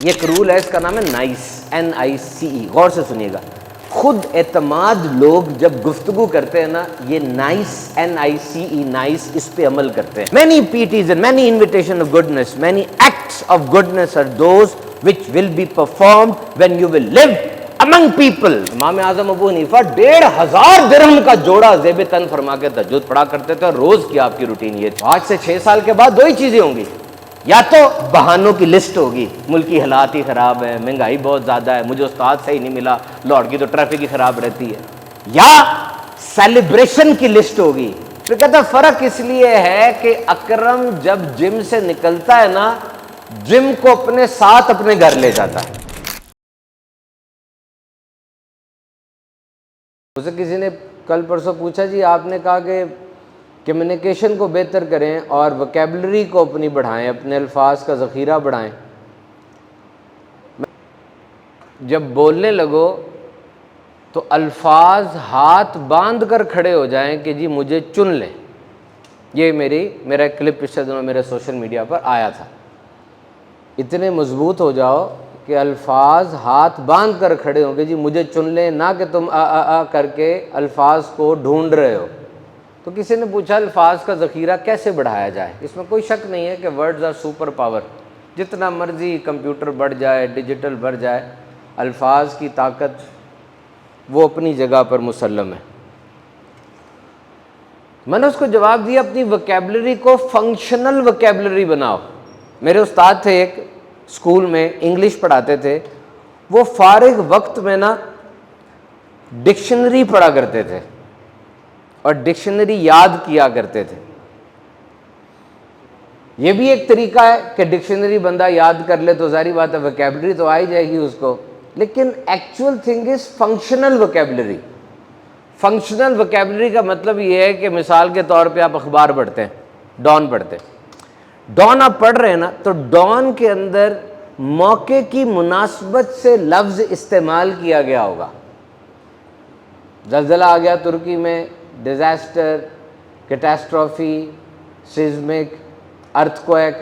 یہ ایک رول ہے، اس کا نام ہے نائس، NICE. غور سے سنیے گا. خود اعتماد لوگ جب گفتگو کرتے ہیں نا، یہ نائس NICE نائس اس پہ عمل کرتے ہیں. many PTs and many invitation of goodness, many acts of goodness are those which will be performed when you will live among people. Imam Azam ابو حنیفہ 1500 درہم کا جوڑا زیب تن فرما کے تہجد پڑھا کرتے تھے، اور روز کی آپ کی روٹین یہ تھی. آج سے 6 سال کے بعد 2 ہی چیزیں ہوں گی، یا تو بہانوں کی لسٹ ہوگی، ملکی حالات ہی خراب ہے، مہنگائی بہت زیادہ ہے، مجھے استاد صحیح نہیں ملا، لوٹ کی تو ٹریفک ہی خراب رہتی ہے، یا سیلیبریشن کی لسٹ ہوگی. پھر کہتا فرق اس لیے ہے کہ اکرم جب جم سے نکلتا ہے نا، جم کو اپنے ساتھ اپنے گھر لے جاتا ہے. اسے کسی نے کل پرسوں پوچھا، جی آپ نے کہا کہ کمیونیکیشن کو بہتر کریں اور وکیبلری کو اپنی بڑھائیں، اپنے الفاظ کا ذخیرہ بڑھائیں. جب بولنے لگو تو الفاظ ہاتھ باندھ کر کھڑے ہو جائیں کہ جی مجھے چن لیں. یہ میرا ایک کلپ پچھلے دنوں میرے سوشل میڈیا پر آیا تھا. اتنے مضبوط ہو جاؤ کہ الفاظ ہاتھ باندھ کر کھڑے ہوں کہ جی مجھے چن لیں، نہ کہ تم کر کے الفاظ کو ڈھونڈ رہے ہو. تو کسی نے پوچھا الفاظ کا ذخیرہ کیسے بڑھایا جائے؟ اس میں کوئی شک نہیں ہے کہ ورڈز آر سپر پاور. جتنا مرضی کمپیوٹر بڑھ جائے، ڈیجیٹل بڑھ جائے، الفاظ کی طاقت وہ اپنی جگہ پر مسلم ہے. میں نے اس کو جواب دیا اپنی وکیبلری کو فنکشنل وکیبلری بناؤ. میرے استاد تھے ایک اسکول میں، انگلش پڑھاتے تھے، وہ فارغ وقت میں نا ڈکشنری پڑھا کرتے تھے اور ڈکشنری یاد کیا کرتے تھے. یہ بھی ایک طریقہ ہے کہ ڈکشنری بندہ یاد کر لے تو ظاہری بات ہے وکیبلری تو آ ہی جائے گی اس کو، لیکن actual thing is functional vocabulary. Functional vocabulary کا مطلب یہ ہے کہ مثال کے طور پہ آپ اخبار پڑھتے ہیں، ڈان پڑھتے ہیں. ڈان آپ پڑھ رہے ہیں نا، تو ڈان کے اندر موقع کی مناسبت سے لفظ استعمال کیا گیا ہوگا. زلزلہ آ گیا ترکی میں، ڈیزاسٹر، کیٹاسٹرافی، سیزمک، ارتھ کویک.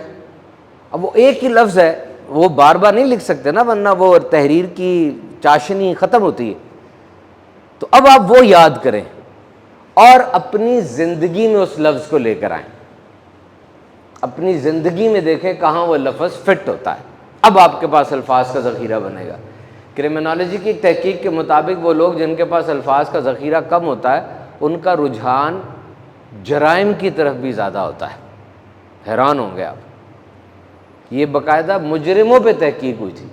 اب وہ ایک ہی لفظ ہے، وہ بار بار نہیں لکھ سکتے نا، ورنہ وہ تحریر کی چاشنی ختم ہوتی ہے. تو اب آپ وہ یاد کریں اور اپنی زندگی میں اس لفظ کو لے کر آئیں. اپنی زندگی میں دیکھیں کہاں وہ لفظ فٹ ہوتا ہے. اب آپ کے پاس الفاظ کا ذخیرہ بنے گا. کرمنالوجی کی تحقیق کے مطابق وہ لوگ جن کے پاس الفاظ کا ذخیرہ کم ہوتا ہے، ان کا رجحان جرائم کی طرف بھی زیادہ ہوتا ہے. حیران ہوں گے آپ. یہ باقاعدہ مجرموں پہ تحقیق ہوئی تھی.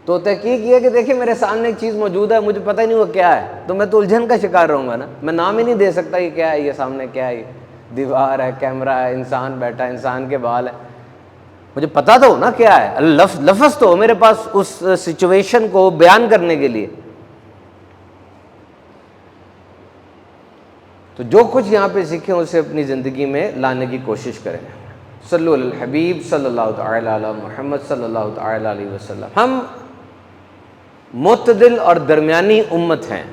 تو تحقیق یہ کہ دیکھیں میرے سامنے ایک چیز موجود ہے، مجھے پتہ ہی نہیں وہ کیا ہے، تو میں تو الجھن کا شکار رہوں گا نا. میں نام ہی نہیں دے سکتا یہ کیا ہے، یہ سامنے کیا ہے، یہ دیوار ہے، کیمرہ ہے، انسان بیٹھا ہے، انسان کے بال ہے. مجھے پتا تو ہو نا کیا ہے، لفظ تو ہو میرے پاس اس سچویشن کو بیان کرنے کے لیے. تو جو کچھ یہاں پہ سیکھیں اسے اپنی زندگی میں لانے کی کوشش کریں. صلو علی الحبیب صلی اللہ تعالی علی محمد صلی اللہ تعالی علیہ وسلم. ہم معتدل اور درمیانی امت ہیں.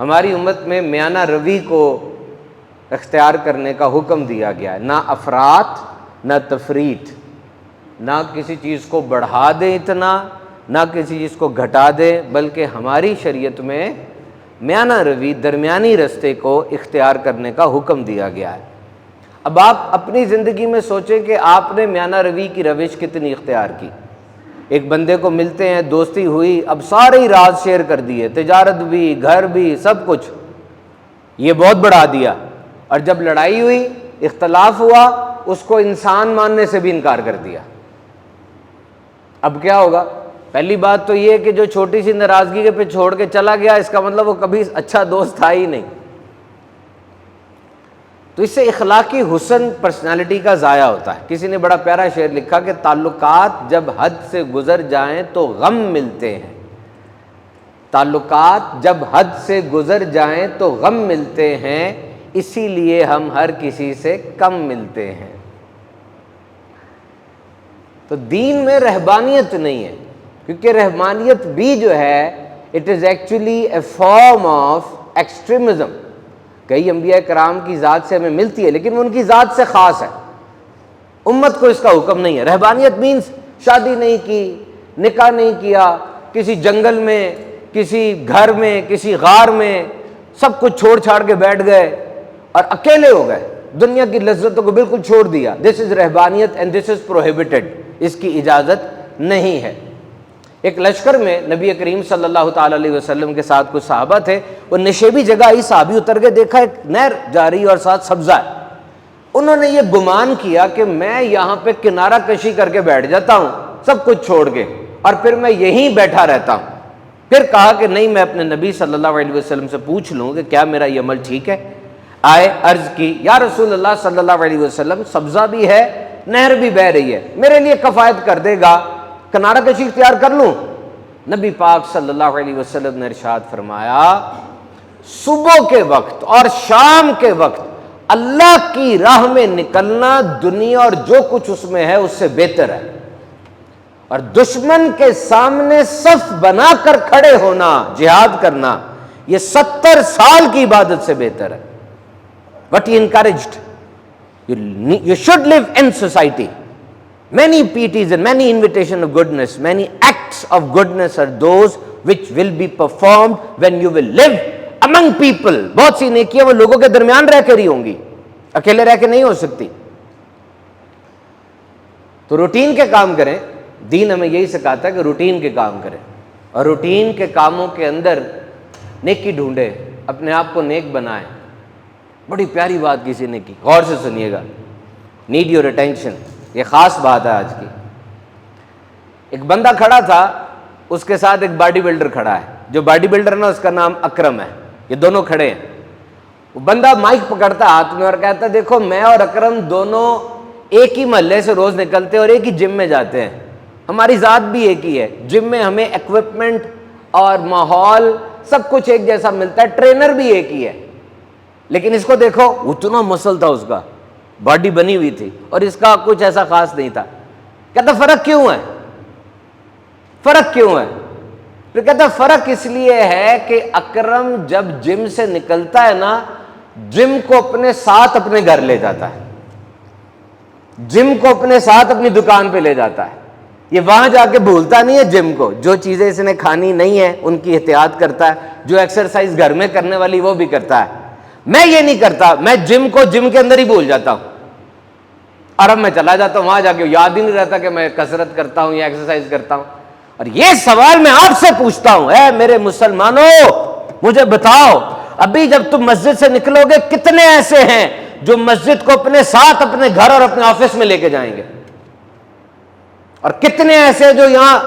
ہماری امت میں میانہ روی کو اختیار کرنے کا حکم دیا گیا ہے. نہ افراط نہ تفریط، نہ کسی چیز کو بڑھا دیں اتنا، نہ کسی چیز کو گھٹا دیں، بلکہ ہماری شریعت میں میانہ روی، درمیانی رستے کو اختیار کرنے کا حکم دیا گیا ہے. اب آپ اپنی زندگی میں سوچیں کہ آپ نے میانہ روی کی روش کتنی اختیار کی. ایک بندے کو ملتے ہیں، دوستی ہوئی، اب سارے ہی راز شیئر کر دیے، تجارت بھی، گھر بھی، سب کچھ یہ بہت بڑھا دیا. اور جب لڑائی ہوئی، اختلاف ہوا، اس کو انسان ماننے سے بھی انکار کر دیا. اب کیا ہوگا؟ پہلی بات تو یہ ہے کہ جو چھوٹی سی ناراضگی کے پہ چھوڑ کے چلا گیا، اس کا مطلب وہ کبھی اچھا دوست تھا ہی نہیں. تو اس سے اخلاقی حسن پرسنالٹی کا ضائع ہوتا ہے. کسی نے بڑا پیارا شعر لکھا کہ تعلقات جب حد سے گزر جائیں تو غم ملتے ہیں. تعلقات جب حد سے گزر جائیں تو غم ملتے ہیں، اسی لیے ہم ہر کسی سے کم ملتے ہیں. تو دین میں رہبانیت نہیں ہے، کیونکہ رہبانیت بھی جو ہے it is actually a form of extremism. کئی انبیاء کرام کی ذات سے ہمیں ملتی ہے، لیکن وہ ان کی ذات سے خاص ہے. امت کو اس کا حکم نہیں ہے. رہبانیت مینس شادی نہیں کی، نکاح نہیں کیا، کسی جنگل میں، کسی گھر میں، کسی غار میں سب کچھ چھوڑ چھاڑ کے بیٹھ گئے اور اکیلے ہو گئے، دنیا کی لذتوں کو بالکل چھوڑ دیا. دس از رہبانیت اینڈ دس از پروہیبٹڈ، اس کی اجازت نہیں ہے. ایک لشکر میں نبی کریم صلی اللہ تعالی علیہ وسلم کے ساتھ کچھ صحابہ تھے، وہ نشیبی جگہ آئی، صحابی اتر کے دیکھا ایک نہر جاری اور ساتھ سبزہ ہے. انہوں نے یہ گمان کیا کہ میں یہاں پہ کنارہ کشی کر کے بیٹھ جاتا ہوں سب کچھ چھوڑ کے، اور پھر میں یہیں بیٹھا رہتا ہوں. پھر کہا کہ نہیں، میں اپنے نبی صلی اللہ علیہ وسلم سے پوچھ لوں کہ کیا میرا یہ عمل ٹھیک ہے. آئے، عرض کی، یا رسول اللہ صلی اللہ علیہ وسلم، سبزہ بھی ہے، نہر بھی بہہ رہی ہے، میرے لیے کفایت کر دے گا، کنارہ کشی اختیار کر لوں؟ نبی پاک صلی اللہ علیہ وسلم نے ارشاد فرمایا، صبح کے وقت اور شام کے وقت اللہ کی راہ میں نکلنا دنیا اور جو کچھ اس میں ہے اس سے بہتر ہے، اور دشمن کے سامنے صف بنا کر کھڑے ہونا، جہاد کرنا، یہ 70 سال کی عبادت سے بہتر ہے. What he encouraged, you should live in society. Many PTs and many invitation of goodness, many acts of goodness are those which will be performed when you will live among people. بہت سی نیکیاں وہ لوگوں کے درمیان رہ کر ہی ہوں گی، اکیلے رہ کے نہیں ہو سکتی. تو روٹین کے کام کریں. دین ہمیں یہی سکھاتا ہے کہ روٹین کے کام کریں، اور روٹین کے کاموں کے اندر نیکی ڈھونڈے، اپنے آپ کو نیک بنائیں. بڑی پیاری بات کسی نے کی، غور سے سنیے گا، نیڈ یور اٹینشن، یہ خاص بات ہے آج کی. ایک بندہ کھڑا تھا، اس کے ساتھ ایک باڈی بلڈر کھڑا ہے. جو باڈی بلڈر نا اس کا نام اکرم ہے، یہ دونوں کھڑے ہیں. وہ بندہ مائک پکڑتا ہاتھ میں اور کہتا دیکھو میں اور اکرم دونوں ایک ہی محلے سے روز نکلتے اور ایک ہی جم میں جاتے ہیں، ہماری ذات بھی ایک ہی ہے، جم میں ہمیں ایکوپمنٹ اور ماحول سب کچھ ایک جیسا ملتا ہے، ٹرینر بھی ایک ہی ہے، لیکن اس کو دیکھو اتنا مسل تھا، اس کا باڈی بنی ہوئی تھی، اور اس کا کچھ ایسا خاص نہیں تھا. کہتا فرق کیوں ہے؟ فرق کیوں ہے؟ پھر کہتا فرق اس لیے ہے کہ اکرم جب جم سے نکلتا ہے نا، جم کو اپنے ساتھ اپنے گھر لے جاتا ہے، جم کو اپنے ساتھ اپنی دکان پہ لے جاتا ہے. یہ وہاں جا کے بھولتا نہیں ہے جم کو، جو چیزیں اس نے کھانی نہیں ہے ان کی احتیاط کرتا ہے، جو ایکسرسائز گھر میں کرنے والی وہ بھی کرتا ہے. میں یہ نہیں کرتا، میں جم کو جم کے اندر ہی بھول جاتا ہوں، اور اب میں چلا جاتا ہوں وہاں جا کے یاد ہی نہیں رہتا کہ میں کسرت کرتا ہوں یا ایکسرسائز کرتا ہوں. اور یہ سوال میں آپ سے پوچھتا ہوں، اے میرے مسلمانوں، مجھے بتاؤ، ابھی جب تم مسجد سے نکلو گے کتنے ایسے ہیں جو مسجد کو اپنے ساتھ اپنے گھر اور اپنے آفس میں لے کے جائیں گے، اور کتنے ایسے جو یہاں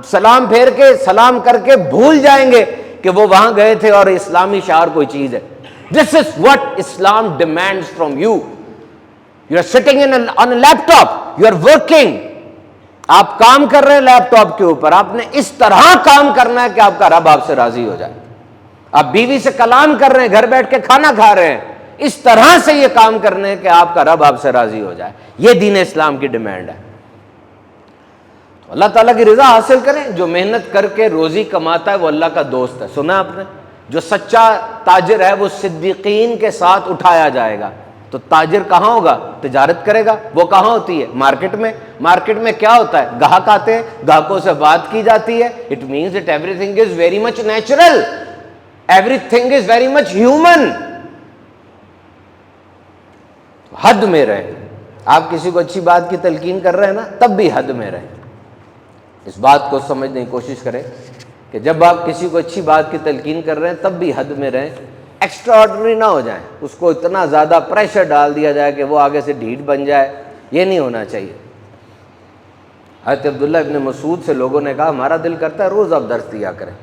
سلام پھیر کے سلام کر کے بھول جائیں گے کہ وہ وہاں گئے تھے اور اسلامی شعار کوئی چیز ہے. This is what Islam demands from you. You are sitting on a laptop, you are working. آپ کام کر رہے ہیں لیپ ٹاپ کے اوپر، آپ نے اس طرح کام کرنا ہے کہ آپ کا رب آپ سے راضی ہو جائے. آپ بیوی سے کلام کر رہے ہیں، گھر بیٹھ کے کھانا کھا رہے ہیں، اس طرح سے یہ کام کرنے ہیں کہ آپ کا رب آپ سے راضی ہو جائے. یہ دین اسلام کی ڈیمانڈ ہے. اللہ تعالیٰ کی رضا حاصل کریں. جو محنت کر کے روزی کماتا ہے وہ اللہ کا دوست ہے. سنا آپ نے؟ جو سچا تاجر ہے وہ صدیقین کے ساتھ اٹھایا جائے گا. تو تاجر کہاں ہوگا؟ تجارت کرے گا. وہ کہاں ہوتی ہے؟ مارکیٹ میں. مارکیٹ میں کیا ہوتا ہے؟ گاہک آتے ہیں، گاہکوں سے بات کی جاتی ہے. It means that every thing is very much natural, every thing is very much human. حد میں رہے. آپ کسی کو اچھی بات کی تلقین کر رہے ہیں نا، تب بھی حد میں رہے. اس بات کو سمجھنے کی کوشش کریں کہ جب آپ کسی کو اچھی بات کی تلقین کر رہے ہیں تب بھی حد میں رہیں، ایکسٹرا آرڈنری نہ ہو جائیں، اس کو اتنا زیادہ پریشر ڈال دیا جائے کہ وہ آگے سے ڈھیٹ بن جائے. یہ نہیں ہونا چاہیے. حضرت عبداللہ ابن مسعود سے لوگوں نے کہا ہمارا دل کرتا ہے روز آپ درس دیا کریں.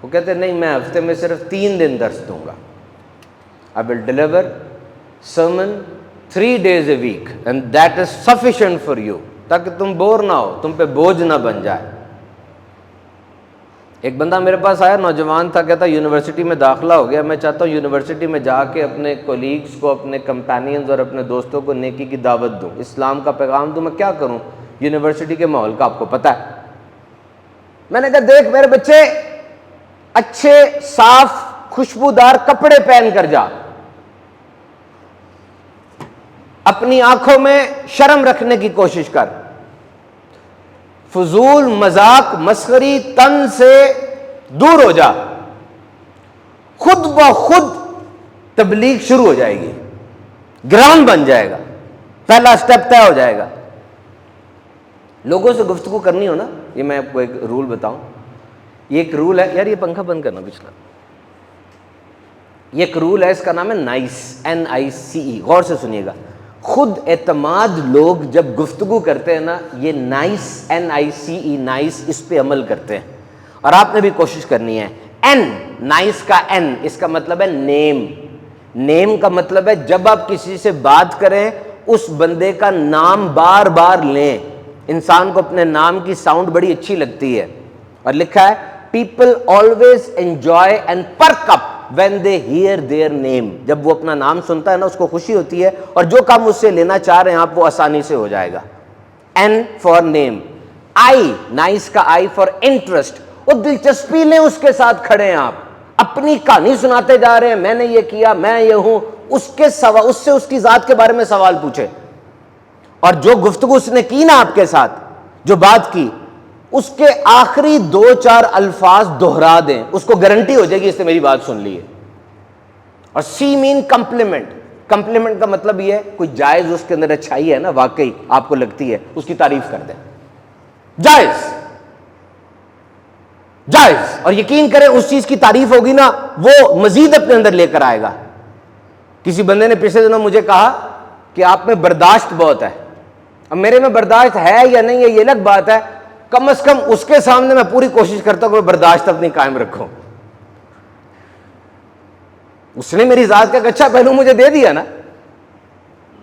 وہ کہتے ہیں نہیں، میں ہفتے میں صرف 3 دن درس دوں گا. I will deliver sermon 3 days a week and that is sufficient for you، تاکہ تم بور نہ ہو، تم پہ بوجھ نہ بن جائے. ایک بندہ میرے پاس آیا، نوجوان تھا، کہتا یونیورسٹی میں داخلہ ہو گیا، میں چاہتا ہوں یونیورسٹی میں جا کے اپنے کولیگز کو، اپنے کمپینینز اور اپنے دوستوں کو نیکی کی دعوت دوں، اسلام کا پیغام دوں. میں کیا کروں؟ یونیورسٹی کے ماحول کا آپ کو پتہ ہے. میں نے کہا دیکھ میرے بچے، اچھے صاف خوشبودار کپڑے پہن کر جا، اپنی آنکھوں میں شرم رکھنے کی کوشش کر، فضول مذاق مسخری تن سے دور ہو جا، خود بخود تبلیغ شروع ہو جائے گی، گراؤنڈ بن جائے گا، پہلا سٹیپ طے ہو جائے گا۔ لوگوں سے گفتگو کرنی ہو نا، یہ میں آپ کو ایک رول بتاؤں، یہ ایک رول ہے، یار یہ پنکھا بند کرنا پچھلا، یہ ایک رول ہے، اس کا نام ہے نائس، NICE، غور سے سنیے گا۔ خود اعتماد لوگ جب گفتگو کرتے ہیں نا، یہ نائس NICE نائس، اس پہ عمل کرتے ہیں، اور آپ نے بھی کوشش کرنی ہے۔ نائس کا N، اس کا مطلب ہے نیم، نیم کا مطلب ہے جب آپ کسی سے بات کریں اس بندے کا نام بار بار لیں۔ انسان کو اپنے نام کی ساؤنڈ بڑی اچھی لگتی ہے، اور لکھا ہے پیپل آلویز انجوائے اینڈ پرک اپ when they hear their name، جب وہ اپنا نام سنتا ہے نا اس کو خوشی ہوتی ہے، اور جو کام اس سے لینا چاہ رہے ہیں آپ وہ آسانی سے ہو جائے گا۔ N for name، I، nice کا I for interest، وہ دلچسپی لیں اس کے ساتھ کھڑے ہیں، آپ اپنی کہانی سناتے جا رہے ہیں، میں نے یہ کیا، میں یہ ہوں، اس سے اس کی ذات کے بارے میں سوال پوچھے، اور جو گفتگو اس نے کی نا آپ کے ساتھ، جو بات کی، اس کے آخری 2-4 الفاظ دہرا دیں، اس کو گارنٹی ہو جائے گی اس نے میری بات سن لی ہے۔ اور سی مین کمپلیمنٹ، کمپلیمنٹ کا مطلب یہ ہے کوئی جائز اس کے اندر اچھائی ہے نا، واقعی آپ کو لگتی ہے، اس کی تعریف کر دیں، جائز جائز، اور یقین کریں اس چیز کی تعریف ہوگی نا وہ مزید اپنے اندر لے کر آئے گا۔ کسی بندے نے پچھلے دنوں مجھے کہا کہ آپ میں برداشت بہت ہے، اب میرے میں برداشت ہے یا نہیں ہے یہ الگ بات ہے، کم از کم اس کے سامنے میں پوری کوشش کرتا ہوں کہ برداشت اپنی قائم رکھوں۔ اس نے میری ذات کا ایک اچھا پہلو مجھے دے دیا نا۔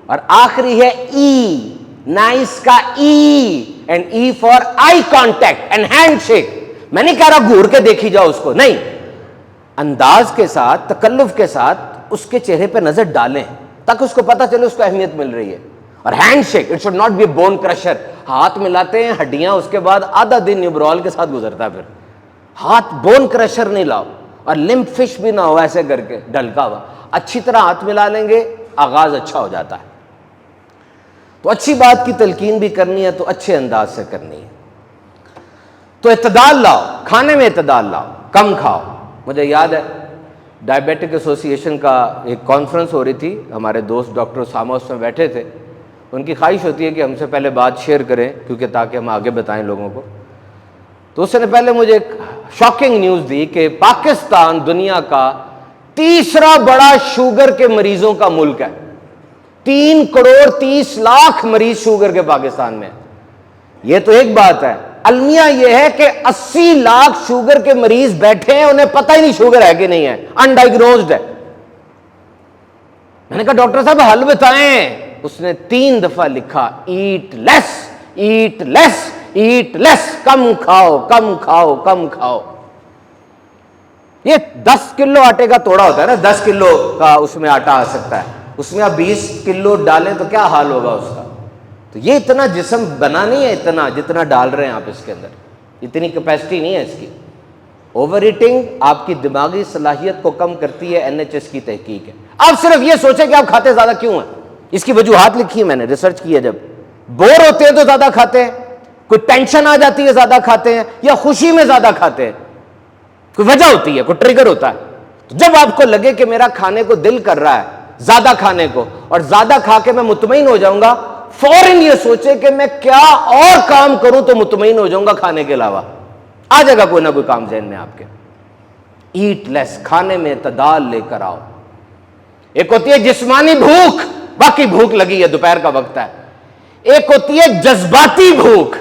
اور آخری ہے ای، نائس کا E, and E for eye contact and hand shake. میں نہیں کہہ رہا گھور کے دیکھی جاؤ اس کو، نہیں، انداز کے ساتھ، تکلف کے ساتھ اس کے چہرے پہ نظر ڈالیں تاکہ اس کو پتہ چلے اس کو اہمیت مل رہی ہے۔ اور hand shake, it should not be a bone crusher, ہاتھ ملاتے ہیں ہڈیاں، اس کے بعد آدھا دن نیبرول کے ساتھ گزرتا ہے، پھر ہاتھ بون کرشر نہیں لاؤ، اور لمپ فش بھی نہ ہو ایسے کر کے ڈھلکا ہوا، اچھی طرح ہاتھ ملا لیں گے آغاز اچھا ہو جاتا ہے۔ تو اچھی بات کی تلقین بھی کرنی ہے تو اچھے انداز سے کرنی ہے۔ تو اعتدال لاؤ، کھانے میں اعتدال لاؤ، کم کھاؤ۔ مجھے یاد ہے ڈائبیٹک ایسوسی ایشن کا ایک کانفرنس ہو رہی تھی، ہمارے دوست ڈاکٹر اسامہ اس میں بیٹھے تھے، ان کی خواہش ہوتی ہے کہ ہم سے پہلے بات شیئر کریں کیونکہ تاکہ ہم آگے بتائیں لوگوں کو۔ تو اس نے پہلے مجھے ایک شاکنگ نیوز دی کہ پاکستان دنیا کا تیسرا بڑا شوگر کے مریضوں کا ملک ہے، 3,30,00,000 مریض شوگر کے پاکستان میں۔ یہ تو ایک بات ہے، المیہ یہ ہے کہ 80 لاکھ شوگر کے مریض بیٹھے ہیں، انہیں پتہ ہی نہیں شوگر ہے کہ نہیں ہے، انڈائگنوزڈ ہے۔ میں نے کہا ڈاکٹر صاحب حل بتائیں۔ اس نے 3 دفعہ لکھا eat less, eat less, eat less, کم کھاؤ، کم کھاؤ، کم کھاؤ۔ یہ 10 کلو آٹے کا توڑا ہوتا ہے نا، 10 کلو کا اس میں آٹا آ سکتا ہے، اس میں آپ 20 کلو ڈالیں تو کیا حال ہوگا اس کا۔ تو یہ اتنا جسم بنا نہیں ہے اتنا جتنا ڈال رہے ہیں آپ اس کے اندر، اتنی کیپیسٹی نہیں ہے اس کی۔ اوور ایٹنگ آپ کی دماغی صلاحیت کو کم کرتی ہے، NHS کی تحقیق ہے۔ آپ صرف یہ سوچیں کہ آپ کھاتے زیادہ کیوں ہیں، اس کی وجوہات لکھی ہے میں نے، ریسرچ کی ہے۔ جب بور ہوتے ہیں تو زیادہ کھاتے ہیں، کوئی ٹینشن آ جاتی ہے زیادہ کھاتے ہیں، یا خوشی میں زیادہ کھاتے ہیں، کوئی وجہ ہوتی ہے، کوئی ٹریگر ہوتا ہے۔ تو جب آپ کو لگے کہ میرا کھانے کو دل کر رہا ہے زیادہ کھانے کو، اور زیادہ کھا کے میں مطمئن ہو جاؤں گا، فوراً یہ سوچے کہ میں کیا اور کام کروں تو مطمئن ہو جاؤں گا، کھانے کے علاوہ آ جائے گا کوئی نہ کوئی کام ذہن میں آپ کے۔ ایٹ لیس، کھانے میں اعتدال لے کر آؤ۔ ایک ہوتی ہے جسمانی بھوک، باقی بھوک لگی ہے، دوپہر کا وقت ہے۔ ایک ہوتی ہے جذباتی بھوک۔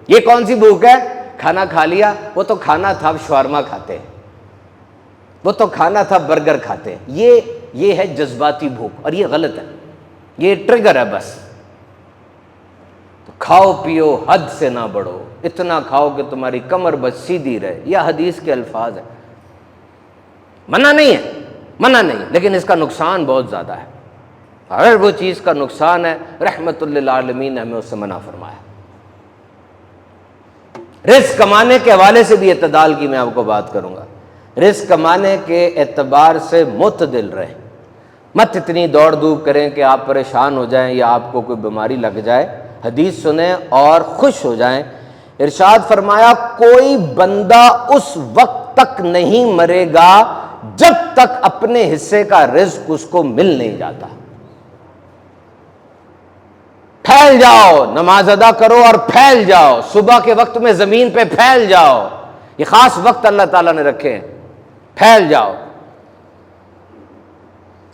یہ کون سی بھوک ہے؟ کھانا کھا لیا، وہ تو کھانا تھا، اب شاورما کھاتے ہیں، وہ تو کھانا تھا، برگر کھاتے ہیں۔ یہ ہے جذباتی بھوک، اور یہ غلط ہے، یہ ٹریگر ہے بس۔ تو کھاؤ پیو، حد سے نہ بڑھو، اتنا کھاؤ کہ تمہاری کمر بس سیدھی رہے، یہ حدیث کے الفاظ ہیں۔ منع نہیں ہے، منع نہیں، لیکن اس کا نقصان بہت زیادہ ہے۔ اگر وہ چیز کا نقصان ہے، رحمت للعالمین نے ہمیں اس سے منع فرمایا۔ رزق کمانے کے حوالے سے بھی اعتدال کی میں آپ کو بات کروں گا۔ رزق کمانے کے اعتبار سے معتدل رہیں، مت اتنی دوڑ دھوپ کریں کہ آپ پریشان ہو جائیں یا آپ کو کوئی بیماری لگ جائے۔ حدیث سنیں اور خوش ہو جائیں ارشاد فرمایا کوئی بندہ اس وقت تک نہیں مرے گا جب تک اپنے حصے کا رزق اس کو مل نہیں جاتا. پھیل جاؤ، نماز ادا کرو اور پھیل جاؤ، صبح کے وقت میں زمین پہ پھیل جاؤ، یہ خاص وقت اللہ تعالیٰ نے رکھے ہیں، پھیل جاؤ،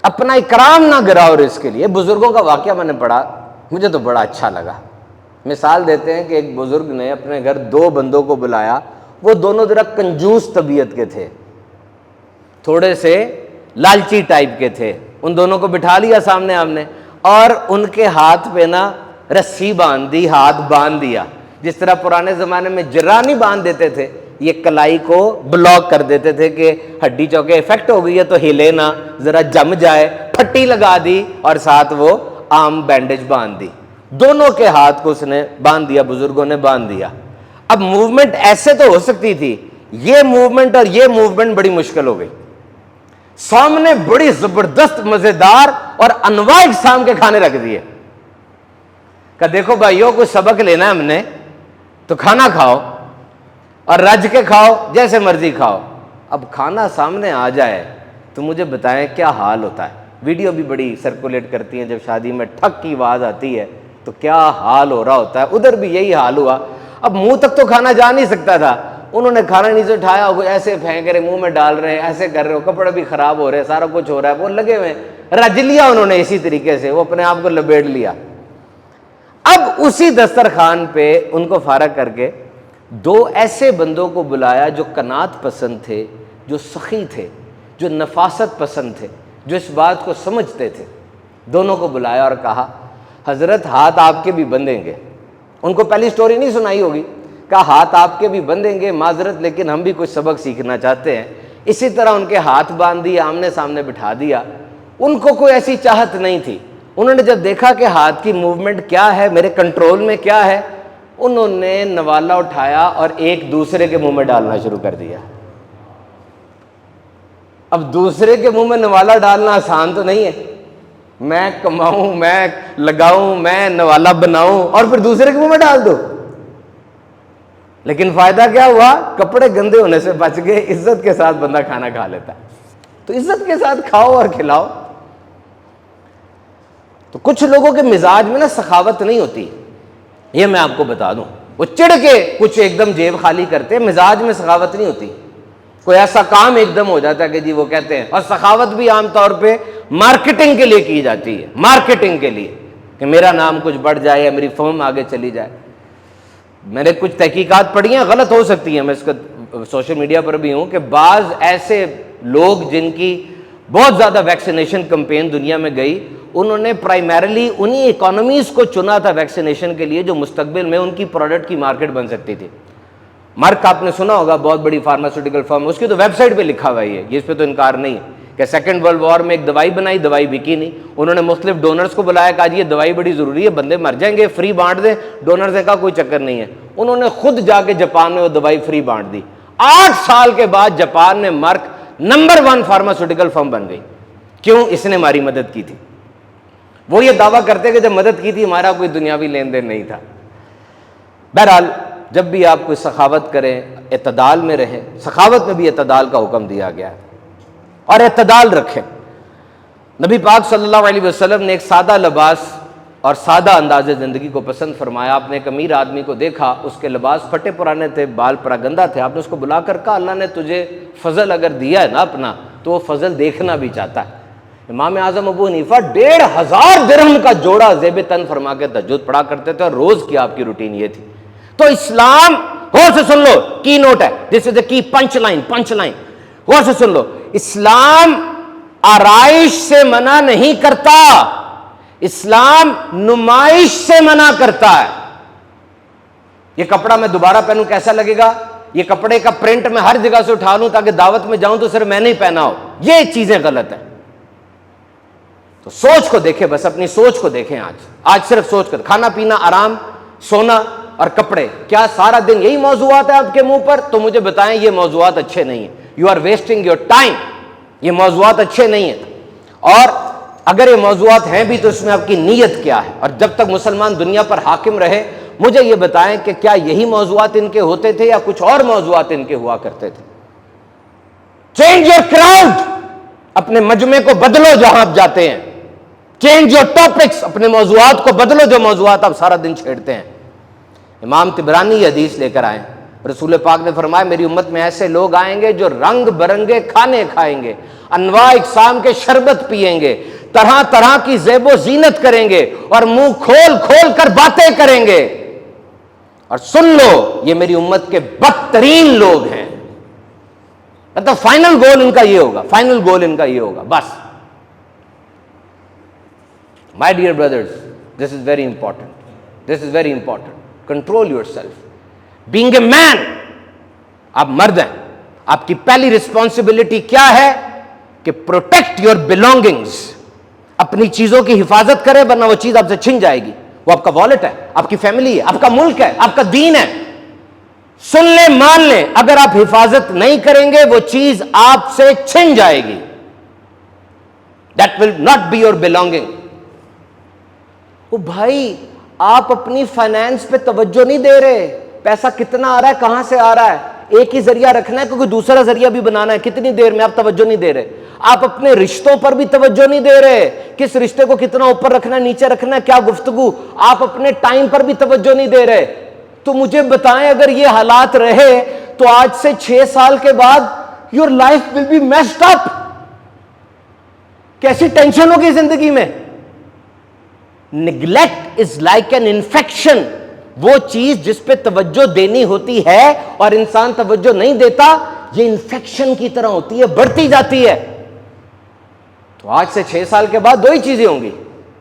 اپنا اکرام نہ گراؤ رزق کے لیے. بزرگوں کا واقعہ میں نے پڑھا، مجھے تو بڑا اچھا لگا. مثال دیتے ہیں کہ ایک بزرگ نے اپنے گھر 2 بندوں کو بلایا، وہ دونوں ذرا کنجوس طبیعت کے تھے، تھوڑے سے لالچی ٹائپ کے تھے. ان دونوں کو بٹھا لیا سامنے آمنے اور ان کے ہاتھ پہ نا رسی باندھ دی، ہاتھ باندھ دیا. جس طرح پرانے زمانے میں جرا نہیں باندھ دیتے تھے، یہ کلائی کو بلاک کر دیتے تھے کہ ہڈی چوکے افیکٹ ہو گئی ہے تو ہلے نہ، ذرا جم جائے. پھٹی لگا دی اور ساتھ وہ عام بینڈیج باندھ دی. دونوں کے ہاتھ کو اس نے باندھ دیا، بزرگوں نے باندھ دیا. اب موومنٹ ایسے تو ہو سکتی تھی، یہ موومنٹ اور یہ موومنٹ بڑی مشکل ہو گئی. سامنے بڑی زبردست مزیدار اور انواع اقسام کے کھانے رکھ دیے کہ دیکھو بھائیوں کو سبق لینا ہے ہم نے تو کھانا کھاؤ اور رج کے کھاؤ، جیسے مرضی کھاؤ. اب کھانا سامنے آ جائے تو مجھے بتائیں کیا حال ہوتا ہے. ویڈیو بھی بڑی سرکولیٹ کرتی ہیں، جب شادی میں ٹھک کی آواز آتی ہے تو کیا حال ہو رہا ہوتا ہے. ادھر بھی یہی حال ہوا. اب منہ تک تو کھانا جا نہیں سکتا تھا، انہوں نے کھانا نیچے اٹھایا، ایسے پھینک رہے، منہ میں ڈال رہے ہیں، ایسے کر رہے ہو، کپڑے بھی خراب ہو رہے ہیں، سارا کچھ ہو رہا ہے، وہ لگے ہوئے رج لیا انہوں نے اسی طریقے سے، وہ اپنے آپ کو لپیٹ لیا. اب اسی دسترخوان پہ ان کو فارغ کر کے 2 ایسے بندوں کو بلایا جو قناعت پسند تھے، جو سخی تھے، جو نفاست پسند تھے، جو اس بات کو سمجھتے تھے. دونوں کو بلایا اور کہا حضرت ہاتھ آپ کے بھی بندھیں گے. ان کو پہلی سٹوری نہیں سنائی ہوگی، کہا ہاتھ آپ کے بھی بندھیں گے معذرت، لیکن ہم بھی کچھ سبق سیکھنا چاہتے ہیں. اسی طرح ان کے ہاتھ باندھ دیے، آمنے سامنے بٹھا دیا. ان کو کوئی ایسی چاہت نہیں تھی. انہوں نے جب دیکھا کہ ہاتھ کی موومنٹ کیا ہے، میرے کنٹرول میں کیا ہے، انہوں نے نوالا اٹھایا اور ایک دوسرے کے منہ میں ڈالنا شروع کر دیا. اب دوسرے کے منہ میں نوالا ڈالنا آسان تو نہیں ہے. میں کماؤں، میں لگاؤں، میں نوالا بناؤں اور پھر دوسرے کے منہ میں ڈال دو. لیکن فائدہ کیا ہوا؟ کپڑے گندے ہونے سے بچ گئے. عزت کے ساتھ بندہ کھانا کھا لیتا ہے. تو عزت کے ساتھ کھاؤ اور کھلاؤ. تو کچھ لوگوں کے مزاج میں نا سخاوت نہیں ہوتی، یہ میں آپ کو بتا دوں. وہ چڑھ کے کچھ ایک دم جیب خالی کرتے، مزاج میں سخاوت نہیں ہوتی. کوئی ایسا کام ایک دم ہو جاتا ہے کہ جی وہ کہتے ہیں. اور سخاوت بھی عام طور پہ مارکیٹنگ کے لیے کی جاتی ہے، مارکیٹنگ کے لیے کہ میرا نام کچھ بڑھ جائے یا میری فرم آگے چلی جائے. میں نے کچھ تحقیقات پڑھی ہیں، غلط ہو سکتی ہیں، میں اس کا سوشل میڈیا پر بھی ہوں، کہ بعض ایسے لوگ جن کی بہت زیادہ ویکسینیشن کمپین دنیا میں گئی، انہوں نے پرائمریلی انہی اکانومیز کو چنا تھا ویکسینیشن کے لیے جو مستقبل میں ان کی پروڈکٹ کی مارکیٹ بن سکتی تھی. مرک آپ نے سنا ہوگا، بہت بڑی فارماسیوٹیکل فرم، اس کی تو ویب سائٹ پہ لکھا ہوا ہے، یہ اس پہ تو انکار نہیں ہے کہ سیکنڈ ورلڈ وار میں ایک دوائی بنائی، دوائی بکی نہیں. انہوں نے مختلف ڈونرز کو بلایا، کہا جی یہ دوائی بڑی ضروری ہے، بندے مر جائیں گے، فری بانٹ دیں. ڈونرز نے کہا کوئی چکر نہیں ہے. انہوں نے خود جا کے جاپان میں وہ دوائی فری بانٹ دی. 8 سال کے بعد جاپان میں مرک نمبر 1 فارماسیوٹیکل فرم بن گئی. کیوں؟ اس نے ہماری مدد کی تھی. وہ یہ دعویٰ کرتے کہ جب مدد کی تھی ہمارا کوئی دنیاوی لین دین نہیں تھا. بہرحال جب بھی آپ کوئی سخاوت کریں اعتدال میں رہیں. سخاوت میں بھی اعتدال کا حکم دیا گیا ہے اور اعتدال رکھیں. نبی پاک صلی اللہ علیہ وسلم نے ایک سادہ لباس اور سادہ انداز زندگی کو پسند فرمایا. آپ نے ایک امیر آدمی کو دیکھا، اس کے لباس پھٹے پرانے تھے، بال پراگندہ تھے. آپ نے اس کو بلا کر کہا اللہ نے تجھے فضل اگر دیا ہے نا اپنا تو وہ فضل دیکھنا بھی چاہتا ہے. امام اعظم ابو حنیفہ 1500 درہم کا جوڑا زیب تن فرما کے تہجد پڑھا کرتے تھے اور روز کی آپ کی روٹین یہ تھی. تو اسلام، غور سے سن لو، کی نوٹ ہے، دس از اے کی پنچ لائن، غور سے سن لو. اسلام آرائش سے منع نہیں کرتا، اسلام نمائش سے منع کرتا ہے. یہ کپڑا میں دوبارہ پہنوں کیسا لگے گا؟ یہ کپڑے کا پرنٹ میں ہر جگہ سے اٹھا لوں تاکہ دعوت میں جاؤں تو صرف میں نے ہی پہنا ہو، یہ چیزیں غلط ہیں. تو سوچ کو دیکھیں، بس اپنی سوچ کو دیکھیں. آج صرف سوچ کر کھانا پینا، آرام، سونا اور کپڑے، کیا سارا دن یہی موضوعات ہیں آپ کے منہ پر؟ تو مجھے بتائیں یہ موضوعات اچھے نہیں ہیں. You are wasting your time. یہ موضوعات اچھے نہیں ہیں. اور اگر یہ موضوعات ہیں بھی تو اس میں آپ کی نیت کیا ہے؟ اور جب تک مسلمان دنیا پر حاکم رہے مجھے یہ بتائیں کہ کیا یہی موضوعات ان کے ہوتے تھے یا کچھ اور موضوعات ان کے ہوا کرتے تھے؟ چینج یور کراؤڈ، اپنے مجمع کو بدلو جہاں آپ جاتے ہیں. چینج یور ٹاپکس، اپنے موضوعات کو بدلو جو موضوعات آپ سارا دن چھیڑتے ہیں. امام طبرانی یہ حدیث لے کر آئے، رسول پاک نے فرمایا میری امت میں ایسے لوگ آئیں گے جو رنگ برنگے کھانے کھائیں گے، انواع اقسام کے شربت پیئیں گے، طرح طرح کی زیب و زینت کریں گے اور منہ کھول کھول کر باتیں کریں گے. اور سن لو یہ میری امت کے بدترین لوگ ہیں. مطلب فائنل گول ان کا یہ ہوگا، فائنل گول ان کا یہ ہوگا بس. My dear brothers, this is very important. This is very important. Control yourself. Being a man, آپ مرد ہیں، آپ کی پہلی رسپانسبلٹی کیا ہے کہ پروٹیکٹ یور بلونگنگز، اپنی چیزوں کی حفاظت کرے ورنہ وہ چیز آپ سے چھن جائے گی. وہ آپ کا والٹ ہے، آپ کی فیملی ہے، آپ کا ملک ہے، آپ کا دین ہے. سن لیں، مان لیں، اگر آپ حفاظت نہیں کریں گے وہ چیز آپ سے چھن جائے گی. That will not be your belonging. وہ بھائی آپ اپنی فائنینس پہ توجہ نہیں دے رہے. پیسہ کتنا آ رہا ہے، کہاں سے آ رہا ہے، ایک ہی ذریعہ رکھنا ہے کیونکہ دوسرا ذریعہ بھی بنانا ہے. کتنی دیر میں آپ توجہ نہیں دے رہے. آپ اپنے رشتوں پر بھی توجہ نہیں دے رہے، کس رشتے کو کتنا اوپر رکھنا ہے، نیچے رکھنا ہے، کیا گفتگو. آپ اپنے ٹائم پر بھی توجہ نہیں دے رہے. تو مجھے بتائیں اگر یہ حالات رہے تو آج سے 6 سال کے بعد your life will be messed up. کیسی ٹینشن ہوگی زندگی میں. Neglect is like an infection. وہ چیز جس پہ توجہ دینی ہوتی ہے اور انسان توجہ نہیں دیتا، یہ انفیکشن کی طرح ہوتی ہے، بڑھتی جاتی ہے. تو آج سے 6 سال کے بعد 2 ہی چیزیں ہوں گی.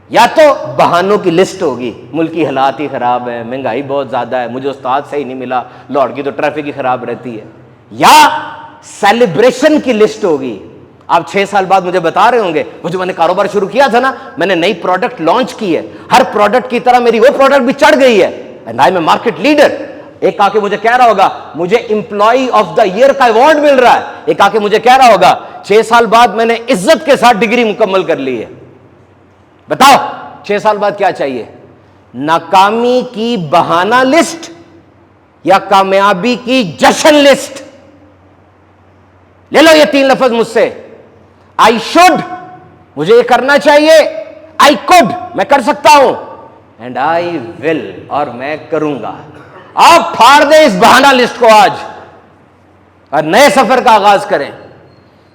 یا تو بہانوں کی لسٹ ہوگی، ملکی حالات ہی خراب ہے، مہنگائی بہت زیادہ ہے، مجھے استاد صحیح نہیں ملا، لاہور کی تو ٹریفک ہی خراب رہتی ہے. یا سیلیبریشن کی لسٹ ہوگی. آپ 6 سال بعد مجھے بتا رہے ہوں گے وہ جو میں نے کاروبار شروع کیا تھا نا، میں نے نئی پروڈکٹ لانچ کی ہے، ہر پروڈکٹ کی طرح میری وہ پروڈکٹ بھی چڑھ گئی ہے، and I am a market leader. ایک آ کے مجھے کہہ رہا ہوگا مجھے امپلائی آف دا ایئر کا ایوارڈ مل رہا ہے. ایک آ کے مجھے کہہ رہا ہوگا 6 سال بعد میں نے عزت کے ساتھ ڈگری مکمل کر لی ہے. بتاؤ 6 سال بعد کیا چاہیے؟ ناکامی کی بہانہ لسٹ یا کامیابی کی جشن لسٹ؟ لے لو یہ 3 لفظ مجھ سے. آئی شوڈ، مجھے یہ کرنا چاہیے. آئی کوڈ، میں کر سکتا ہوں. اینڈ آئی ول، اور میں کروں گا. آپ پھاڑ دیں اس بہانہ لسٹ کو آج اور نئے سفر کا آغاز کریں.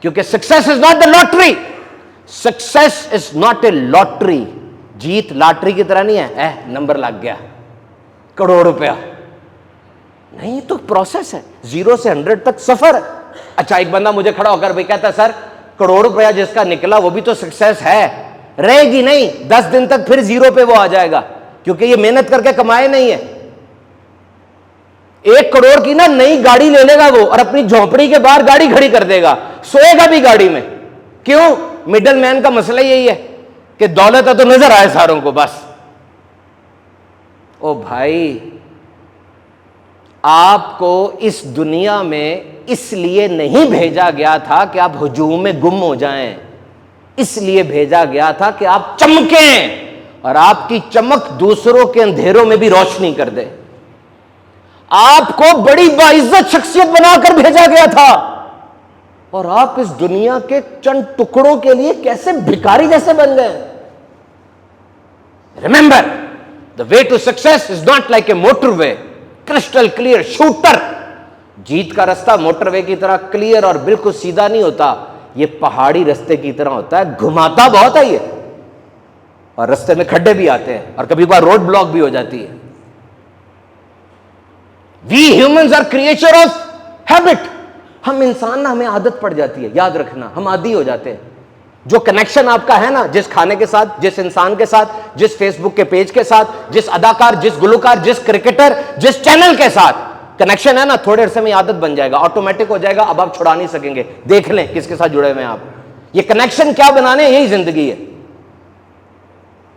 کیونکہ success is not the lottery. Success is not a lottery. جیت لاٹری کی طرح نہیں ہے، نمبر لگ گیا کروڑ روپیہ. نہیں، تو پروسیس ہے، 0 سے 100 تک سفر. اچھا ایک بندہ مجھے کھڑا ہو کر بھی کہتا ہے سر کروڑ روپیہ جس کا نکلا وہ بھی تو سکسیس ہے. رہے گی نہیں، 10 دن تک پھر 0 پہ وہ آ جائے گا کیونکہ یہ محنت کر کے کمائے نہیں ہے. 1 کروڑ کی نا نئی گاڑی لے لے گا وہ اور اپنی جھونپڑی کے باہر گاڑی کھڑی کر دے گا، سوئے گا بھی گاڑی میں. کیوں؟ مڈل مین کا مسئلہ یہی ہے کہ دولت ہے تو نظر آئے ساروں کو بس. او بھائی، آپ کو اس دنیا میں اس لیے نہیں بھیجا گیا تھا کہ آپ ہجوم میں گم ہو جائیں. اس لیے بھیجا گیا تھا کہ آپ چمکیں اور آپ کی چمک دوسروں کے اندھیروں میں بھی روشنی کر دے. آپ کو بڑی باعزت شخصیت بنا کر بھیجا گیا تھا اور آپ اس دنیا کے چند ٹکڑوں کے لیے کیسے بھکاری جیسے بن گئے. Remember, the way to success is not like a motorway, crystal clear shooter. جیت کا رستہ موٹر وے کی طرح کلیئر اور بالکل سیدھا نہیں ہوتا، یہ پہاڑی رستے کی طرح ہوتا ہے، گھماتا بہت ہے یہ، اور رستے میں کھڈے بھی آتے ہیں اور کبھی بار روڈ بلاک بھی ہو جاتی ہے. We humans are creature of habit. ہم انسان نا، ہمیں عادت پڑ جاتی ہے، یاد رکھنا، ہم عادی ہو جاتے ہیں. جو کنیکشن آپ کا ہے نا جس کھانے کے ساتھ، جس انسان کے ساتھ، جس فیس بک کے پیج کے ساتھ، جس اداکار، جس گلوکار، جس کرکٹر، جس چینل کے ساتھ کنیکشن ہے نا، تھوڑے عرصے میں عادت بن جائے گا، آٹومیٹک ہو جائے گا. اب آپ چھڑا نہیں سکیں گے. دیکھ لیں کس کے ساتھ جڑے ہوئے ہیں آپ. یہ کنیکشن کیا بنانے، یہی زندگی ہے.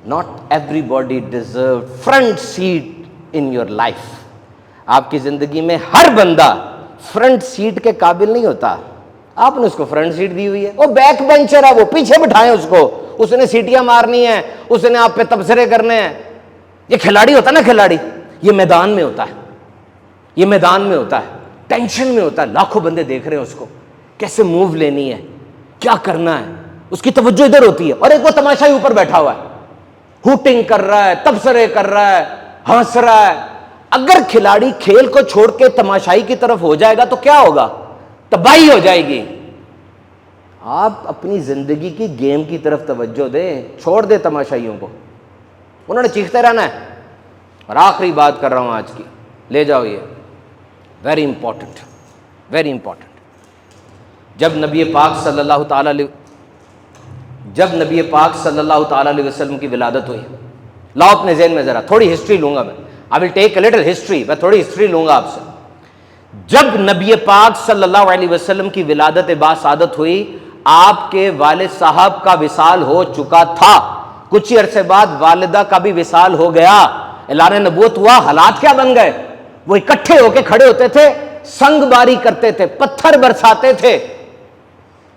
Not everybody deserves front seat in your life. آپ کی زندگی میں ہر بندہ فرنٹ سیٹ کے قابل نہیں ہوتا. آپ نے اس کو فرنٹ سیٹ دی ہوئی ہے، وہ بیک بینچر ہے، وہ پیچھے بٹھائیں اس کو، اس نے سیٹیاں مارنی ہیں، اس نے آپ پہ تبصرے کرنے ہیں. یہ کھلاڑی ہوتا نا، کھلاڑی یہ میدان میں ہوتا ہے، یہ میدان میں ہوتا ہے، ٹینشن میں ہوتا ہے، لاکھوں بندے دیکھ رہے ہیں اس کو، کیسے موو لینی ہے، کیا کرنا ہے، اس کی توجہ ادھر ہوتی ہے، اور ایک وہ تماشائی اوپر بیٹھا ہوا ہے، ہوٹنگ کر رہا ہے، تبصرے کر رہا ہے، ہنس رہا ہے۔ اگر کھلاڑی کھیل کو چھوڑ کے تماشائی کی طرف ہو جائے گا تو کیا ہوگا؟ تباہی ہو جائے گی۔ آپ اپنی زندگی کی گیم کی طرف توجہ دیں، چھوڑ دیں تماشائیوں کو، انہوں نے چیختے رہنا ہے۔ اور آخری بات کر رہا ہوں آج کی، لے جاؤ یہ ویری امپورٹنٹ، ویری امپورٹنٹ۔ جب نبی پاک صلی اللہ تعالی علیہ وسلم کی ولادت ہوئی، لاؤ اپنے ذہن میں ذرا تھوڑی ہسٹری لوں گا میں، I will take a little history، میں تھوڑی ہسٹری لوں گا آپ سے۔ جب نبی پاک صلی اللہ علیہ وسلم کی ولادت باسعادت ہوئی، آپ کے والد صاحب کا وصال ہو چکا تھا، کچھ ہی عرصے بعد والدہ کا بھی وصال ہو گیا، اعلان نبوت ہوا۔ حالات کیا بن گئے؟ وہ اکٹھے ہو کے کھڑے ہوتے تھے، سنگ باری کرتے تھے، پتھر برساتے تھے،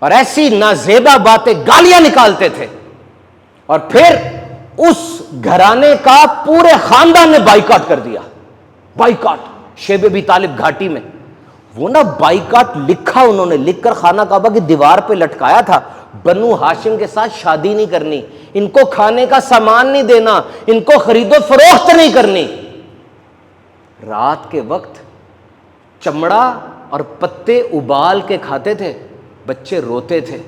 اور ایسی نازیبا باتیں، گالیاں نکالتے تھے، اور پھر اس گھرانے کا پورے خاندان نے بائیکاٹ کر دیا۔ بائیکاٹ شیب ابی طالب گھاٹی میں، وہ نا بائیکاٹ لکھا، انہوں نے لکھ کر خانہ کعبہ کی دیوار پہ لٹکایا تھا، بنو ہاشم کے ساتھ شادی نہیں کرنی، ان کو کھانے کا سامان نہیں دینا، ان کو خرید و فروخت نہیں کرنی۔ رات کے وقت چمڑا اور پتے ابال کے کھاتے تھے، بچے روتے تھے۔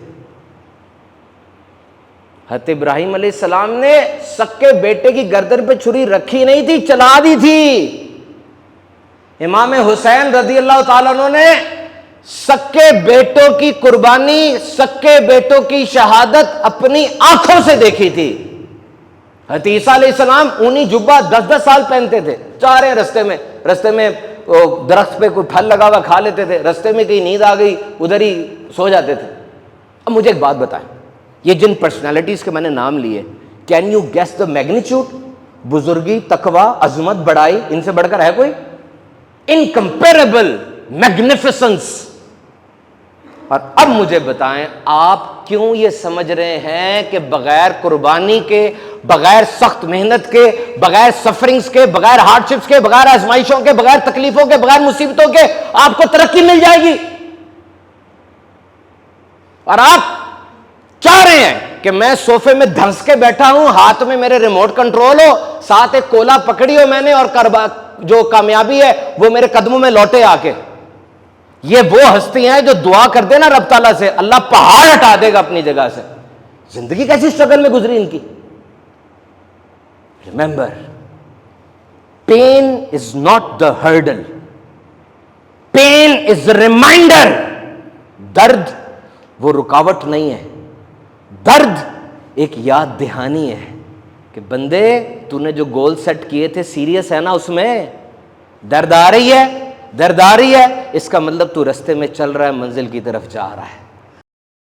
حضرت ابراہیم علیہ السلام نے سکے بیٹے کی گردن پہ چھری رکھی نہیں تھی، چلا دی تھی۔ امام حسین رضی اللہ تعالیٰ عنہ نے سکے بیٹوں کی قربانی، سکے بیٹوں کی شہادت اپنی آنکھوں سے دیکھی تھی۔ حضرت عیسیٰ علیہ السلام اونی جبہ 10 سال پہنتے تھے، جا رہے ہیں رستے میں درخت پہ کوئی پھل لگا ہوا کھا لیتے تھے، رستے میں کہیں نیند آ گئی ادھر ہی سو جاتے تھے۔ اب مجھے ایک بات بتائیں، یہ جن پرسنالٹیز کے میں نے نام لیے، can you guess the magnitude? بزرگی، تقوی، عظمت، بڑائی، ان سے بڑھ کر ہے کوئی؟ انکمپیریبل میگنیفیسنس۔ اور اب مجھے بتائیں، آپ کیوں یہ سمجھ رہے ہیں کہ بغیر قربانی کے، بغیر سخت محنت کے، بغیر سفرنگز کے، بغیر ہارڈ شپس کے، بغیر آزمائشوں کے، بغیر تکلیفوں کے، بغیر مصیبتوں کے آپ کو ترقی مل جائے گی؟ اور آپ چاہ رہے ہیں کہ میں صوفے میں دھنس کے بیٹھا ہوں، ہاتھ میں میرے ریموٹ کنٹرول ہو، ساتھ ایک کولا پکڑی ہو میں نے، اور جو کامیابی ہے وہ میرے قدموں میں لوٹے آ کے۔ یہ وہ ہستی ہیں جو دعا کر دے نا رب تعالیٰ سے، اللہ پہاڑ ہٹا دے گا اپنی جگہ سے۔ زندگی کیسی اسٹرگل میں گزری ان کی۔ Remember, pain is not the hurdle, pain is reminder. درد وہ رکاوٹ نہیں ہے، درد ایک یاد دہانی ہے کہ بندے تو نے جو گول سیٹ کیے تھے سیریس ہے نا، اس میں درد آ رہی ہے، درد آ رہی ہے، اس کا مطلب تو رستے میں چل رہا ہے، منزل کی طرف جا رہا ہے۔